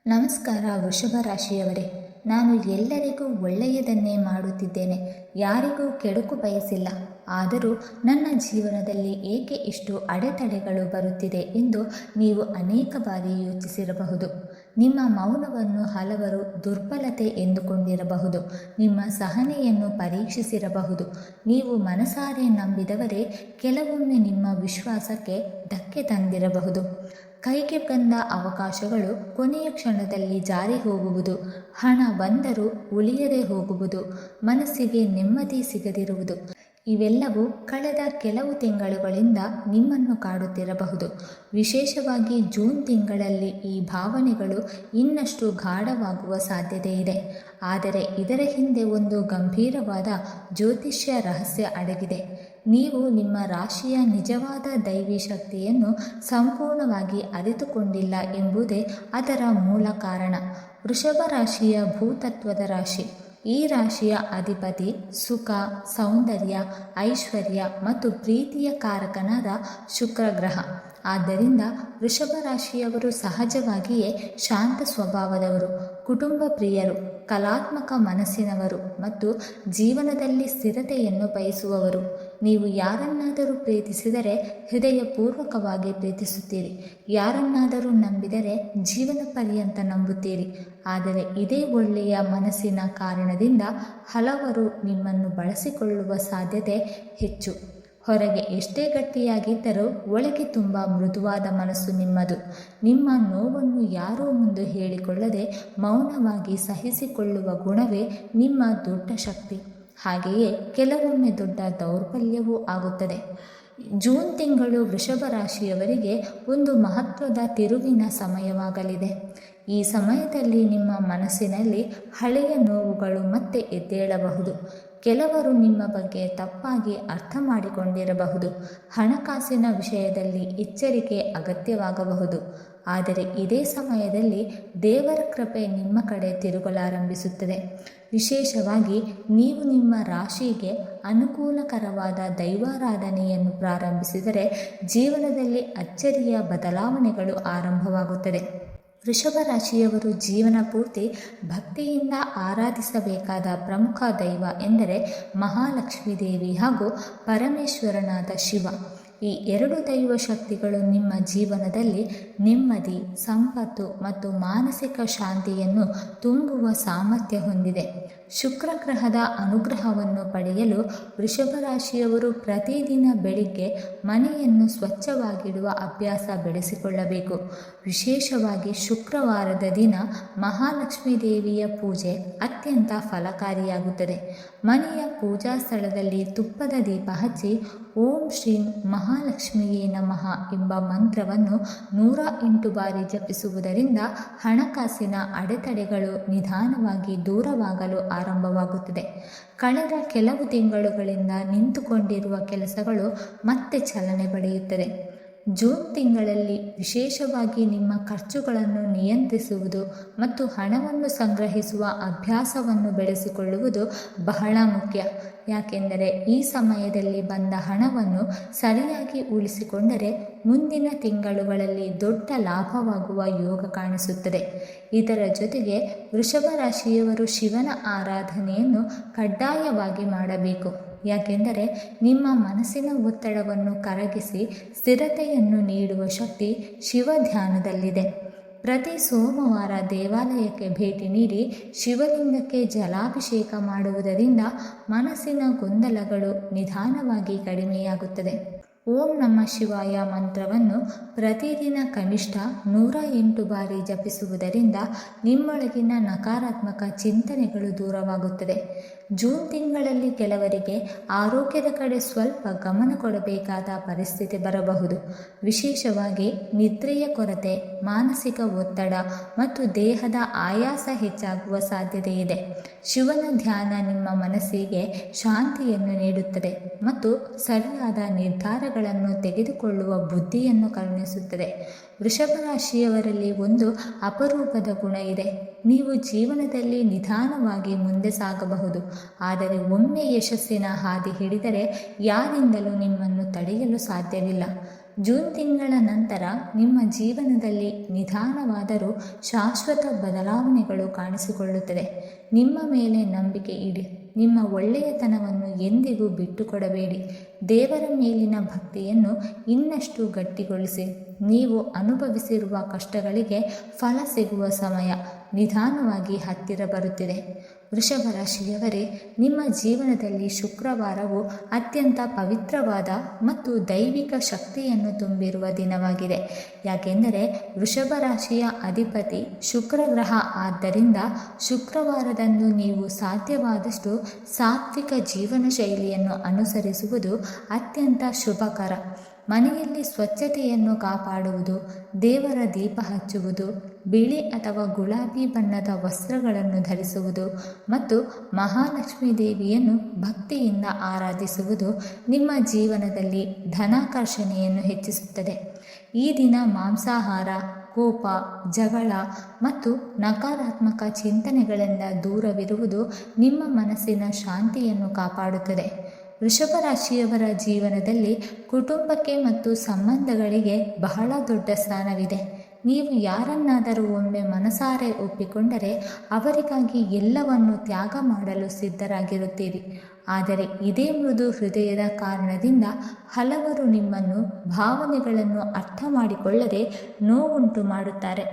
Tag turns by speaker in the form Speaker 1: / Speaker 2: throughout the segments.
Speaker 1: ನಮಸ್ಕಾರ ವೃಷಭ ರಾಶಿಯವರೇ. ನಾನು ಎಲ್ಲರಿಗೂ ಒಳ್ಳೆಯದನ್ನೇ ಮಾಡುತ್ತಿದ್ದೇನೆ, ಯಾರಿಗೂ ಕೆಡುಕು ಬಯಸಿಲ್ಲ. ಆದರೂ ನನ್ನ ಜೀವನದಲ್ಲಿ ಏಕೆ ಇಷ್ಟು ಅಡೆತಡೆಗಳು ಬರುತ್ತಿದೆ ಎಂದು ನೀವು ಅನೇಕ ಬಾರಿ ಯೋಚಿಸಿರಬಹುದು. ನಿಮ್ಮ ಮೌನವನ್ನು ಹಲವರು ದುರ್ಬಲತೆ ಎಂದುಕೊಂಡಿರಬಹುದು. ನಿಮ್ಮ ಸಹನೆಯನ್ನು ಪರೀಕ್ಷಿಸಿರಬಹುದು. ನೀವು ಮನಸಾರೆ ನಂಬಿದವರೇ ಕೆಲವೊಮ್ಮೆ ನಿಮ್ಮ ವಿಶ್ವಾಸಕ್ಕೆ ಧಕ್ಕೆ ತಂದಿರಬಹುದು. ಕೈಗೆ ಬಂದ ಅವಕಾಶಗಳು ಕೊನೆಯ ಕ್ಷಣದಲ್ಲಿ ಜಾರಿ ಹೋಗುವುದು, ಹಣ ಬಂದರೂ ಉಳಿಯದೆ ಹೋಗುವುದು, ಮನಸ್ಸಿಗೆ ನೆಮ್ಮದಿ ಸಿಗದಿರುವುದು ಇವೆಲ್ಲವೂ ಕಳೆದ ಕೆಲವು ತಿಂಗಳುಗಳಿಂದ ನಿಮ್ಮನ್ನು ಕಾಡುತ್ತಿರಬಹುದು. ವಿಶೇಷವಾಗಿ ಜೂನ್ ತಿಂಗಳಲ್ಲಿ ಈ ಭಾವನೆಗಳು ಇನ್ನಷ್ಟು ಗಾಢವಾಗುವ ಸಾಧ್ಯತೆ ಇದೆ. ಆದರೆ ಇದರ ಹಿಂದೆ ಒಂದು ಗಂಭೀರವಾದ ಜ್ಯೋತಿಷ್ಯ ರಹಸ್ಯ ಅಡಗಿದೆ. ನೀವು ನಿಮ್ಮ ರಾಶಿಯ ನಿಜವಾದ ದೈವಿ ಶಕ್ತಿಯನ್ನು ಸಂಪೂರ್ಣವಾಗಿ ಅರಿತುಕೊಂಡಿಲ್ಲ ಎಂಬುದೇ ಅದರ ಮೂಲ ಕಾರಣ. ವೃಷಭ ರಾಶಿಯ ಭೂತತ್ವದ ರಾಶಿ. ಈ ರಾಶಿಯ ಅಧಿಪತಿ ಸುಖ, ಸೌಂದರ್ಯ, ಐಶ್ವರ್ಯ ಮತ್ತು ಪ್ರೀತಿಯ ಕಾರಕನಾದ ಶುಕ್ರ ಗ್ರಹ. ಆದ್ದರಿಂದ ವೃಷಭ ರಾಶಿಯವರು ಸಹಜವಾಗಿಯೇ ಶಾಂತ ಸ್ವಭಾವದವರು, ಕುಟುಂಬ ಪ್ರಿಯರು, ಕಲಾತ್ಮಕ ಮನಸ್ಸಿನವರು ಮತ್ತು ಜೀವನದಲ್ಲಿ ಸ್ಥಿರತೆಯನ್ನು ಬಯಸುವವರು. ನೀವು ಯಾರನ್ನಾದರೂ ಪ್ರೀತಿಸಿದರೆ ಹೃದಯಪೂರ್ವಕವಾಗಿ ಪ್ರೀತಿಸುತ್ತೀರಿ. ಯಾರನ್ನಾದರೂ ನಂಬಿದರೆ ಜೀವನ ಪರ್ಯಂತ ನಂಬುತ್ತೀರಿ. ಆದರೆ ಇದೇ ಒಳ್ಳೆಯ ಮನಸ್ಸಿನ ಕಾರಣದಿಂದ ಹಲವರು ನಿಮ್ಮನ್ನು ಬಳಸಿಕೊಳ್ಳುವ ಸಾಧ್ಯತೆ ಹೆಚ್ಚು. ಹೊರಗೆ ಎಷ್ಟೇ ಗಟ್ಟಿಯಾಗಿದ್ದರೂ ಒಳಗೆ ತುಂಬ ಮೃದುವಾದ ಮನಸ್ಸು ನಿಮ್ಮದು. ನಿಮ್ಮ ನೋವನ್ನು ಯಾರೋ ಮುಂದೆ ಹೇಳಿಕೊಳ್ಳದೆ ಮೌನವಾಗಿ ಸಹಿಸಿಕೊಳ್ಳುವ ಗುಣವೇ ನಿಮ್ಮ ದೊಡ್ಡ ಶಕ್ತಿ. ಹಾಗೆಯೇ ಕೆಲವೊಮ್ಮೆ ದೊಡ್ಡ ದೌರ್ಬಲ್ಯವೂ ಆಗುತ್ತದೆ. ಜೂನ್ ತಿಂಗಳು ವೃಷಭ ರಾಶಿಯವರಿಗೆ ಒಂದು ಮಹತ್ವದ ತಿರುವಿನ ಸಮಯವಾಗಲಿದೆ. ಈ ಸಮಯದಲ್ಲಿ ನಿಮ್ಮ ಮನಸ್ಸಿನಲ್ಲಿ ಹಳೆಯ ನೋವುಗಳು ಮತ್ತೆ ಎದ್ದೇಳಬಹುದು. ಕೆಲವರು ನಿಮ್ಮ ಬಗ್ಗೆ ತಪ್ಪಾಗಿ ಅರ್ಥ ಮಾಡಿಕೊಂಡಿರಬಹುದು. ಹಣಕಾಸಿನ ವಿಷಯದಲ್ಲಿ ಎಚ್ಚರಿಕೆ ಅಗತ್ಯವಾಗಬಹುದು. ಆದರೆ ಇದೇ ಸಮಯದಲ್ಲಿ ದೇವರ ಕೃಪೆ ನಿಮ್ಮ ಕಡೆ ತಿರುಗಲಾರಂಭಿಸುತ್ತದೆ. ವಿಶೇಷವಾಗಿ ನೀವು ನಿಮ್ಮ ರಾಶಿಗೆ ಅನುಕೂಲಕರವಾದ ದೈವಾರಾಧನೆಯನ್ನು ಪ್ರಾರಂಭಿಸಿದರೆ ಜೀವನದಲ್ಲಿ ಅಚ್ಚರಿಯ ಬದಲಾವಣೆಗಳು ಆರಂಭವಾಗುತ್ತದೆ. ವೃಷಭ ರಾಶಿಯವರು ಜೀವನ ಪೂರ್ತಿ ಭಕ್ತಿಯಿಂದ ಆರಾಧಿಸಬೇಕಾದ ಪ್ರಮುಖ ದೈವ ಎಂದರೆ ಮಹಾಲಕ್ಷ್ಮೀ ದೇವಿ ಹಾಗೂ ಪರಮೇಶ್ವರನಾದ ಶಿವ. ಈ ಎರಡು ದೈವ ಶಕ್ತಿಗಳು ನಿಮ್ಮ ಜೀವನದಲ್ಲಿ ನೆಮ್ಮದಿ, ಸಂಪತ್ತು ಮತ್ತು ಮಾನಸಿಕ ಶಾಂತಿಯನ್ನು ತುಂಬುವ ಸಾಮರ್ಥ್ಯ ಹೊಂದಿದೆ. ಶುಕ್ರ ಗ್ರಹದ ಅನುಗ್ರಹವನ್ನು ಪಡೆಯಲು ವೃಷಭ ರಾಶಿಯವರು ಪ್ರತಿದಿನ ಬೆಳಿಗ್ಗೆ ಮನೆಯನ್ನು ಸ್ವಚ್ಛವಾಗಿಡುವ ಅಭ್ಯಾಸ ಬೆಳೆಸಿಕೊಳ್ಳಬೇಕು. ವಿಶೇಷವಾಗಿ ಶುಕ್ರವಾರದ ದಿನ ಮಹಾಲಕ್ಷ್ಮೀ ದೇವಿಯ ಪೂಜೆ ಅತ್ಯಂತ ಫಲಕಾರಿಯಾಗುತ್ತದೆ. ಮನೆಯ ಪೂಜಾ ಸ್ಥಳದಲ್ಲಿ ತುಪ್ಪದ ದೀಪ ಹಚ್ಚಿ ಓಂ ಶ್ರೀಂ ಮಹಾಲಕ್ಷ್ಮಿಯೇ ನಮಃ ಎಂಬ ಮಂತ್ರವನ್ನು 108 ಬಾರಿ ಜಪಿಸುವುದರಿಂದ ಹಣಕಾಸಿನ ಅಡೆತಡೆಗಳು ನಿಧಾನವಾಗಿ ದೂರವಾಗಲು ಆರಂಭವಾಗುತ್ತದೆ. ಕಳೆದ ಕೆಲವು ತಿಂಗಳುಗಳಿಂದ ನಿಂತುಕೊಂಡಿರುವ ಕೆಲಸಗಳು ಮತ್ತೆ ಚಲನೆ ಪಡೆಯುತ್ತದೆ. ಜೂನ್ ತಿಂಗಳಲ್ಲಿ ವಿಶೇಷವಾಗಿ ನಿಮ್ಮ ಖರ್ಚುಗಳನ್ನು ನಿಯಂತ್ರಿಸುವುದು ಮತ್ತು ಹಣವನ್ನು ಸಂಗ್ರಹಿಸುವ ಅಭ್ಯಾಸವನ್ನು ಬೆಳೆಸಿಕೊಳ್ಳುವುದು ಬಹಳ ಮುಖ್ಯ. ಯಾಕೆಂದರೆ ಈ ಸಮಯದಲ್ಲಿ ಬಂದ ಹಣವನ್ನು ಸರಿಯಾಗಿ ಉಳಿಸಿಕೊಂಡರೆ ಮುಂದಿನ ತಿಂಗಳುಗಳಲ್ಲಿ ದೊಡ್ಡ ಲಾಭವಾಗುವ ಯೋಗ ಕಾಣಿಸುತ್ತದೆ. ಇದರ ಜೊತೆಗೆ ವೃಷಭ ರಾಶಿಯವರು ಶಿವನ ಆರಾಧನೆಯನ್ನು ಕಡ್ಡಾಯವಾಗಿ ಮಾಡಬೇಕು. ಯಾಕೆಂದರೆ ನಿಮ್ಮ ಮನಸ್ಸಿನ ಒತ್ತಡವನ್ನು ಕರಗಿಸಿ ಸ್ಥಿರತೆಯನ್ನು ನೀಡುವ ಶಕ್ತಿ ಶಿವ ಧ್ಯಾನದಲ್ಲಿದೆ. ಪ್ರತಿ ಸೋಮವಾರ ದೇವಾಲಯಕ್ಕೆ ಭೇಟಿ ನೀಡಿ ಶಿವಲಿಂಗಕ್ಕೆ ಜಲಾಭಿಷೇಕ ಮಾಡುವುದರಿಂದ ಮನಸ್ಸಿನ ಗೊಂದಲಗಳು ನಿಧಾನವಾಗಿ ಕಡಿಮೆಯಾಗುತ್ತದೆ. ಓಂ ನಮಃ ಶಿವಾಯ ಮಂತ್ರವನ್ನು ಪ್ರತಿದಿನ ಕನಿಷ್ಠ 108 ಬಾರಿ ಜಪಿಸುವುದರಿಂದ ನಿಮ್ಮೊಳಗಿನ ನಕಾರಾತ್ಮಕ ಚಿಂತನೆಗಳು ದೂರವಾಗುತ್ತದೆ. ಜೂನ್ ತಿಂಗಳಲ್ಲಿ ಕೆಲವರಿಗೆ ಆರೋಗ್ಯದ ಕಡೆ ಸ್ವಲ್ಪ ಗಮನ ಕೊಡಬೇಕಾದ ಪರಿಸ್ಥಿತಿ ಬರಬಹುದು. ವಿಶೇಷವಾಗಿ ನಿದ್ರೆಯ ಕೊರತೆ, ಮಾನಸಿಕ ಒತ್ತಡ ಮತ್ತು ದೇಹದ ಆಯಾಸ ಹೆಚ್ಚಾಗುವ ಸಾಧ್ಯತೆ ಇದೆ. ಶಿವನ ಧ್ಯಾನ ನಿಮ್ಮ ಮನಸ್ಸಿಗೆ ಶಾಂತಿಯನ್ನು ನೀಡುತ್ತದೆ ಮತ್ತು ಸರಿಯಾದ ನಿರ್ಧಾರಗಳನ್ನು ತೆಗೆದುಕೊಳ್ಳುವ ಬುದ್ಧಿಯನ್ನು ಕರುಣಿಸುತ್ತದೆ. ವೃಷಭ ರಾಶಿಯವರಲ್ಲಿ ಒಂದು ಅಪರೂಪದ ಗುಣ ಇದೆ. ನೀವು ಜೀವನದಲ್ಲಿ ನಿಧಾನವಾಗಿ ಮುಂದೆ ಸಾಗಬಹುದು, ಆದರೆ ಒಮ್ಮೆ ಯಶಸ್ಸಿನ ಹಾದಿ ಹಿಡಿದರೆ ಯಾರಿಂದಲೂ ನಿಮ್ಮನ್ನು ತಡೆಯಲು ಸಾಧ್ಯವಿಲ್ಲ. ಜೂನ್ ತಿಂಗಳ ನಂತರ ನಿಮ್ಮ ಜೀವನದಲ್ಲಿ ನಿಧಾನವಾದರೂ ಶಾಶ್ವತ ಬದಲಾವಣೆಗಳು ಕಾಣಿಸಿಕೊಳ್ಳುತ್ತದೆ. ನಿಮ್ಮ ಮೇಲೆ ನಂಬಿಕೆ ಇಡಿ. ನಿಮ್ಮ ಒಳ್ಳೆಯತನವನ್ನು ಎಂದಿಗೂ ಬಿಟ್ಟುಕೊಡಬೇಡಿ. ದೇವರ ಮೇಲಿನ ಭಕ್ತಿಯನ್ನು ಇನ್ನಷ್ಟು ಗಟ್ಟಿಗೊಳಿಸಿ. ನೀವು ಅನುಭವಿಸಿರುವ ಕಷ್ಟಗಳಿಗೆ ಫಲ ಸಿಗುವ ಸಮಯ ನಿಧಾನವಾಗಿ ಹತ್ತಿರ ಬರುತ್ತಿದೆ. ವೃಷಭ ರಾಶಿಯವರೇ, ನಿಮ್ಮ ಜೀವನದಲ್ಲಿ ಶುಕ್ರವಾರವು ಅತ್ಯಂತ ಪವಿತ್ರವಾದ ಮತ್ತು ದೈವಿಕ ಶಕ್ತಿಯನ್ನು ತುಂಬಿರುವ ದಿನವಾಗಿದೆ. ಯಾಕೆಂದರೆ ವೃಷಭ ರಾಶಿಯ ಅಧಿಪತಿ ಶುಕ್ರ ಗ್ರಹ. ಆದ್ದರಿಂದ ಶುಕ್ರವಾರದಂದು ನೀವು ಸಾಧ್ಯವಾದಷ್ಟು ಸಾತ್ವಿಕ ಜೀವನ ಶೈಲಿಯನ್ನು ಅನುಸರಿಸುವುದು ಅತ್ಯಂತ ಶುಭಕರ. ಮನೆಯಲ್ಲಿ ಸ್ವಚ್ಛತೆಯನ್ನು ಕಾಪಾಡುವುದು, ದೇವರ ದೀಪ ಹಚ್ಚುವುದು, ಬಿಳಿ ಅಥವಾ ಗುಲಾಬಿ ಬಣ್ಣದ ವಸ್ತ್ರಗಳನ್ನು ಧರಿಸುವುದು ಮತ್ತು ಮಹಾಲಕ್ಷ್ಮೀ ದೇವಿಯನ್ನು ಭಕ್ತಿಯಿಂದ ಆರಾಧಿಸುವುದು ನಿಮ್ಮ ಜೀವನದಲ್ಲಿ ಧನಾಕರ್ಷಣೆಯನ್ನು ಹೆಚ್ಚಿಸುತ್ತದೆ. ಈ ದಿನ ಮಾಂಸಾಹಾರ, ಕೋಪ, ಜಗಳ ಮತ್ತು ನಕಾರಾತ್ಮಕ ಚಿಂತನೆಗಳಿಂದ ದೂರವಿರುವುದು ನಿಮ್ಮ ಮನಸ್ಸಿನ ಶಾಂತಿಯನ್ನು ಕಾಪಾಡುತ್ತದೆ. ವೃಷಭ ರಾಶಿಯವರ ಜೀವನದಲ್ಲಿ ಕುಟುಂಬಕ್ಕೆ ಮತ್ತು ಸಂಬಂಧಗಳಿಗೆ ಬಹಳ ದೊಡ್ಡ ಸ್ಥಾನವಿದೆ. ನೀವು ಯಾರನ್ನಾದರೂ ಒಮ್ಮೆ ಮನಸಾರೆ ಒಪ್ಪಿಕೊಂಡರೆ ಅವರಿಗಾಗಿ ಎಲ್ಲವನ್ನು ತ್ಯಾಗ ಮಾಡಲು ಸಿದ್ಧರಾಗಿರುತ್ತೀರಿ. ಆದರೆ ಇದೇ ಮೃದು ಹೃದಯದ ಕಾರಣದಿಂದ ಹಲವರು ನಿಮ್ಮನ್ನು ಭಾವನೆಗಳನ್ನು ಅರ್ಥ ಮಾಡಿಕೊಳ್ಳದೆ ನೋವುಂಟು ಮಾಡುತ್ತಾರೆ.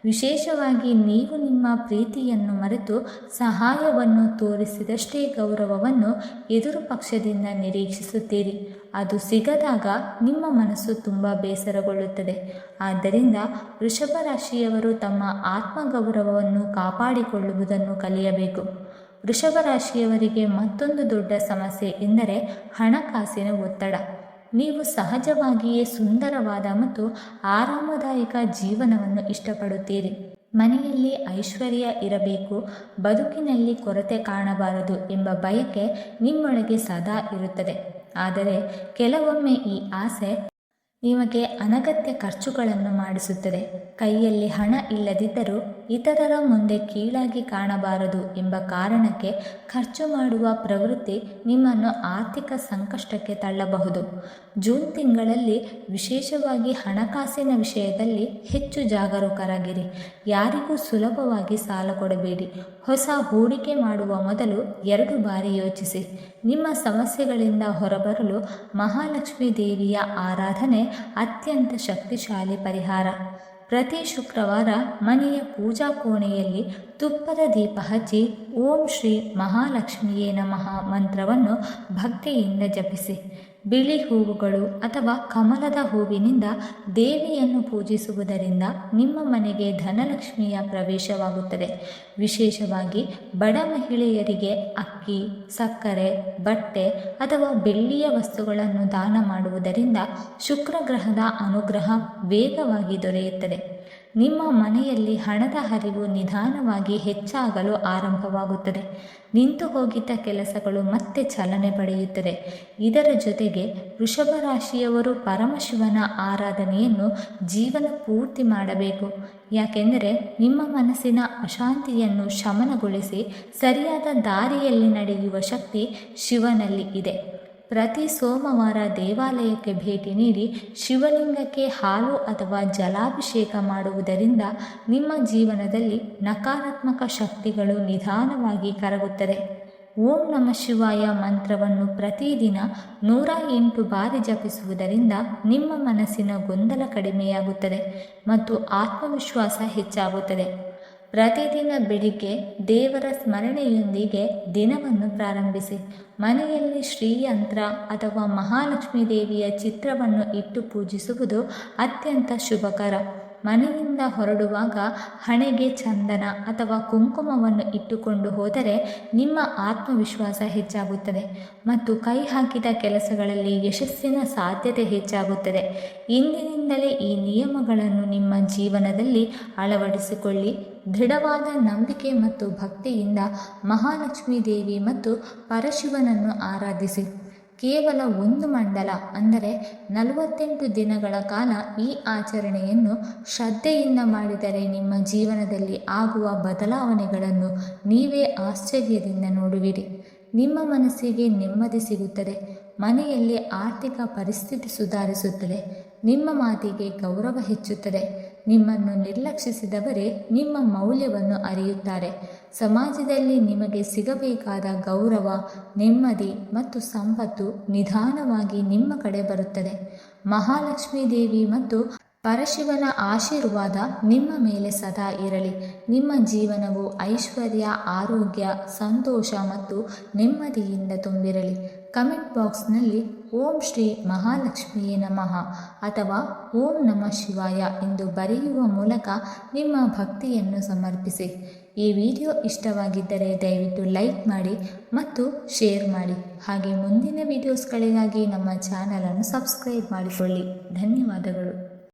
Speaker 1: ವಿಶೇಷವಾಗಿ ನೀವು ನಿಮ್ಮ ಪ್ರೀತಿಯನ್ನು ಮರೆತು ಸಹಾಯವನ್ನು ತೋರಿಸಿದಷ್ಟೇ ಗೌರವವನ್ನು ಎದುರು ಪಕ್ಷದಿಂದ ನಿರೀಕ್ಷಿಸುತ್ತೀರಿ. ಅದು ಸಿಗದಾಗ ನಿಮ್ಮ ಮನಸ್ಸು ತುಂಬ ಬೇಸರಗೊಳ್ಳುತ್ತದೆ. ಆದ್ದರಿಂದ ವೃಷಭ ರಾಶಿಯವರು ತಮ್ಮ ಆತ್ಮಗೌರವವನ್ನು ಕಾಪಾಡಿಕೊಳ್ಳುವುದನ್ನು ಕಲಿಯಬೇಕು. ವೃಷಭ ರಾಶಿಯವರಿಗೆ ಮತ್ತೊಂದು ದೊಡ್ಡ ಸಮಸ್ಯೆ ಎಂದರೆ ಹಣಕಾಸಿನ ಒತ್ತಡ. ನೀವು ಸಹಜವಾಗಿಯೇ ಸುಂದರವಾದ ಮತ್ತು ಆರಾಮದಾಯಕ ಜೀವನವನ್ನು ಇಷ್ಟಪಡುತ್ತೀರಿ. ಮನೆಯಲ್ಲಿ ಐಶ್ವರ್ಯ ಇರಬೇಕು, ಬದುಕಿನಲ್ಲಿ ಕೊರತೆ ಕಾಣಬಾರದು ಎಂಬ ಬಯಕೆ ನಿಮ್ಮೊಳಗೆ ಸದಾ ಇರುತ್ತದೆ. ಆದರೆ ಕೆಲವೊಮ್ಮೆ ಈ ಆಸೆ ನಿಮಗೆ ಅನಗತ್ಯ ಖರ್ಚುಗಳನ್ನು ಮಾಡಿಸುತ್ತದೆ. ಕೈಯಲ್ಲಿ ಹಣ ಇಲ್ಲದಿದ್ದರೂ ಇತರರ ಮುಂದೆ ಕೀಳಾಗಿ ಕಾಣಬಾರದು ಎಂಬ ಕಾರಣಕ್ಕೆ ಖರ್ಚು ಮಾಡುವ ಪ್ರವೃತ್ತಿ ನಿಮ್ಮನ್ನು ಆರ್ಥಿಕ ಸಂಕಷ್ಟಕ್ಕೆ ತಳ್ಳಬಹುದು. ಜೂನ್ ತಿಂಗಳಲ್ಲಿ ವಿಶೇಷವಾಗಿ ಹಣಕಾಸಿನ ವಿಷಯದಲ್ಲಿ ಹೆಚ್ಚು ಜಾಗರೂಕರಾಗಿರಿ. ಯಾರಿಗೂ ಸುಲಭವಾಗಿ ಸಾಲ ಕೊಡಬೇಡಿ. ಹೊಸ ಹೂಡಿಕೆ ಮಾಡುವ ಮೊದಲು 2 ಬಾರಿ ಯೋಚಿಸಿ. ನಿಮ್ಮ ಸಮಸ್ಯೆಗಳಿಂದ ಹೊರಬರಲು ಮಹಾಲಕ್ಷ್ಮೀ ದೇವಿಯ ಆರಾಧನೆ ಅತ್ಯಂತ ಶಕ್ತಿಶಾಲಿ ಪರಿಹಾರ. ಪ್ರತಿ ಶುಕ್ರವಾರ ಮನೆಯ ಪೂಜಾ ಕೋಣೆಯಲ್ಲಿ ತುಪ್ಪದ ದೀಪ ಹಚ್ಚಿ ಓಂ ಶ್ರೀ ಮಹಾಲಕ್ಷ್ಮಿಯೇ ನಮಃ ಮಂತ್ರವನ್ನು ಭಕ್ತಿಯಿಂದ ಜಪಿಸಿ. ಬಿಳಿ ಹೂವುಗಳು ಅಥವಾ ಕಮಲದ ಹೂವಿನಿಂದ ದೇವಿಯನ್ನು ಪೂಜಿಸುವುದರಿಂದ ನಿಮ್ಮ ಮನೆಗೆ ಧನಲಕ್ಷ್ಮಿಯ ಪ್ರವೇಶವಾಗುತ್ತದೆ. ವಿಶೇಷವಾಗಿ ಬಡ ಮಹಿಳೆಯರಿಗೆ ಅಕ್ಕಿ, ಸಕ್ಕರೆ, ಬಟ್ಟೆ ಅಥವಾ ಬೆಳ್ಳಿಯ ವಸ್ತುಗಳನ್ನು ದಾನ ಮಾಡುವುದರಿಂದ ಶುಕ್ರ ಗ್ರಹದ ಅನುಗ್ರಹ ವೇಗವಾಗಿ ದೊರೆಯುತ್ತದೆ. ನಿಮ್ಮ ಮನೆಯಲ್ಲಿ ಹಣದ ಹರಿವು ನಿಧಾನವಾಗಿ ಹೆಚ್ಚಾಗಲು ಆರಂಭವಾಗುತ್ತದೆ. ನಿಂತು ಹೋಗಿದ್ದ ಕೆಲಸಗಳು ಮತ್ತೆ ಚಲನೆ ಪಡೆಯುತ್ತದೆ. ಇದರ ಜೊತೆಗೆ ವೃಷಭ ರಾಶಿಯವರು ಪರಮಶಿವನ ಆರಾಧನೆಯನ್ನು ಜೀವನ ಪೂರ್ತಿ ಮಾಡಬೇಕು. ಯಾಕೆಂದರೆ ನಿಮ್ಮ ಮನಸ್ಸಿನ ಅಶಾಂತಿಯನ್ನು ಶಮನಗೊಳಿಸಿ ಸರಿಯಾದ ದಾರಿಯಲ್ಲಿ ನಡೆಯುವ ಶಕ್ತಿ ಶಿವನಲ್ಲಿ ಇದೆ. ಪ್ರತಿ ಸೋಮವಾರ ದೇವಾಲಯಕ್ಕೆ ಭೇಟಿ ನೀಡಿ ಶಿವಲಿಂಗಕ್ಕೆ ಹಾಲು ಅಥವಾ ಜಲಾಭಿಷೇಕ ಮಾಡುವುದರಿಂದ ನಿಮ್ಮ ಜೀವನದಲ್ಲಿ ನಕಾರಾತ್ಮಕ ಶಕ್ತಿಗಳು ನಿಧಾನವಾಗಿ ಕರಗುತ್ತದೆ. ಓಂ ನಮಃ ಶಿವಾಯ ಮಂತ್ರವನ್ನು ಪ್ರತಿದಿನ 108 ಬಾರಿ ಜಪಿಸುವುದರಿಂದ ನಿಮ್ಮ ಮನಸ್ಸಿನ ಗೊಂದಲ ಕಡಿಮೆಯಾಗುತ್ತದೆ ಮತ್ತು ಆತ್ಮವಿಶ್ವಾಸ ಹೆಚ್ಚಾಗುತ್ತದೆ. ಪ್ರತಿದಿನ ಬೆಳಿಗ್ಗೆ ದೇವರ ಸ್ಮರಣೆಯೊಂದಿಗೆ ದಿನವನ್ನು ಪ್ರಾರಂಭಿಸಿ. ಮನೆಯಲ್ಲಿ ಶ್ರೀಯಂತ್ರ ಅಥವಾ ಮಹಾಲಕ್ಷ್ಮೀ ದೇವಿಯ ಚಿತ್ರವನ್ನು ಇಟ್ಟು ಪೂಜಿಸುವುದು ಅತ್ಯಂತ ಶುಭಕರ. ಮನೆಯಿಂದ ಹೊರಡುವಾಗ ಹಣೆಗೆ ಚಂದನ ಅಥವಾ ಕುಂಕುಮವನ್ನು ಇಟ್ಟುಕೊಂಡು ಹೋದರೆ ನಿಮ್ಮ ಆತ್ಮವಿಶ್ವಾಸ ಹೆಚ್ಚಾಗುತ್ತದೆ ಮತ್ತು ಕೈ ಹಾಕಿದ ಕೆಲಸಗಳಲ್ಲಿ ಯಶಸ್ಸಿನ ಸಾಧ್ಯತೆ ಹೆಚ್ಚಾಗುತ್ತದೆ. ಇಂದಿನಿಂದಲೇ ಈ ನಿಯಮಗಳನ್ನು ನಿಮ್ಮ ಜೀವನದಲ್ಲಿ ಅಳವಡಿಸಿಕೊಳ್ಳಿ. ದೃಢವಾದ ನಂಬಿಕೆ ಮತ್ತು ಭಕ್ತಿಯಿಂದ ಮಹಾಲಕ್ಷ್ಮೀ ದೇವಿ ಮತ್ತು ಪರಶಿವನನ್ನು ಆರಾಧಿಸಿ. ಕೇವಲ 1 ಮಂಡಲ ಅಂದರೆ 48 ದಿನಗಳ ಕಾಲ ಈ ಆಚರಣೆಯನ್ನು ಶ್ರದ್ಧೆಯಿಂದ ಮಾಡಿದರೆ ನಿಮ್ಮ ಜೀವನದಲ್ಲಿ ಆಗುವ ಬದಲಾವಣೆಗಳನ್ನು ನೀವೇ ಆಶ್ಚರ್ಯದಿಂದ ನೋಡುವಿರಿ. ನಿಮ್ಮ ಮನಸ್ಸಿಗೆ ನೆಮ್ಮದಿ ಸಿಗುತ್ತದೆ. ಮನೆಯಲ್ಲಿ ಆರ್ಥಿಕ ಪರಿಸ್ಥಿತಿ ಸುಧಾರಿಸುತ್ತದೆ. ನಿಮ್ಮ ಮಾತಿಗೆ ಗೌರವ ಹೆಚ್ಚುತ್ತದೆ. ನಿಮ್ಮನ್ನು ನಿರ್ಲಕ್ಷಿಸಿದವರೇ ನಿಮ್ಮ ಮೌಲ್ಯವನ್ನು ಅರಿಯುತ್ತಾರೆ. ಸಮಾಜದಲ್ಲಿ ನಿಮಗೆ ಸಿಗಬೇಕಾದ ಗೌರವ, ನೆಮ್ಮದಿ ಮತ್ತು ಸಂಪತ್ತು ನಿಧಾನವಾಗಿ ನಿಮ್ಮ ಕಡೆ ಬರುತ್ತದೆ. ಮಹಾಲಕ್ಷ್ಮೀ ದೇವಿ ಮತ್ತು ಪರಶಿವನ ಆಶೀರ್ವಾದ ನಿಮ್ಮ ಮೇಲೆ ಸದಾ ಇರಲಿ. ನಿಮ್ಮ ಜೀವನವು ಐಶ್ವರ್ಯ, ಆರೋಗ್ಯ, ಸಂತೋಷ ಮತ್ತು ನೆಮ್ಮದಿಯಿಂದ ತುಂಬಿರಲಿ. ಕಮೆಂಟ್ ಬಾಕ್ಸ್ನಲ್ಲಿ ಓಂ ಶ್ರೀ ಮಹಾಲಕ್ಷ್ಮಿಯೇ ನಮಃ ಅಥವಾ ಓಂ ನಮಃ ಶಿವಾಯ ಎಂದು ಬರೆಯುವ ಮೂಲಕ ನಿಮ್ಮ ಭಕ್ತಿಯನ್ನು ಸಮರ್ಪಿಸಿ. ಈ ವಿಡಿಯೋ ಇಷ್ಟವಾಗಿದ್ದರೆ ದಯವಿಟ್ಟು ಲೈಕ್ ಮಾಡಿ ಮತ್ತು ಶೇರ್ ಮಾಡಿ. ಹಾಗೆ ಮುಂದಿನ ವಿಡಿಯೋಸ್ಗಳಿಗಾಗಿ ನಮ್ಮ ಚಾನಲನ್ನು ಸಬ್ಸ್ಕ್ರೈಬ್ ಮಾಡಿಕೊಳ್ಳಿ. ಧನ್ಯವಾದಗಳು.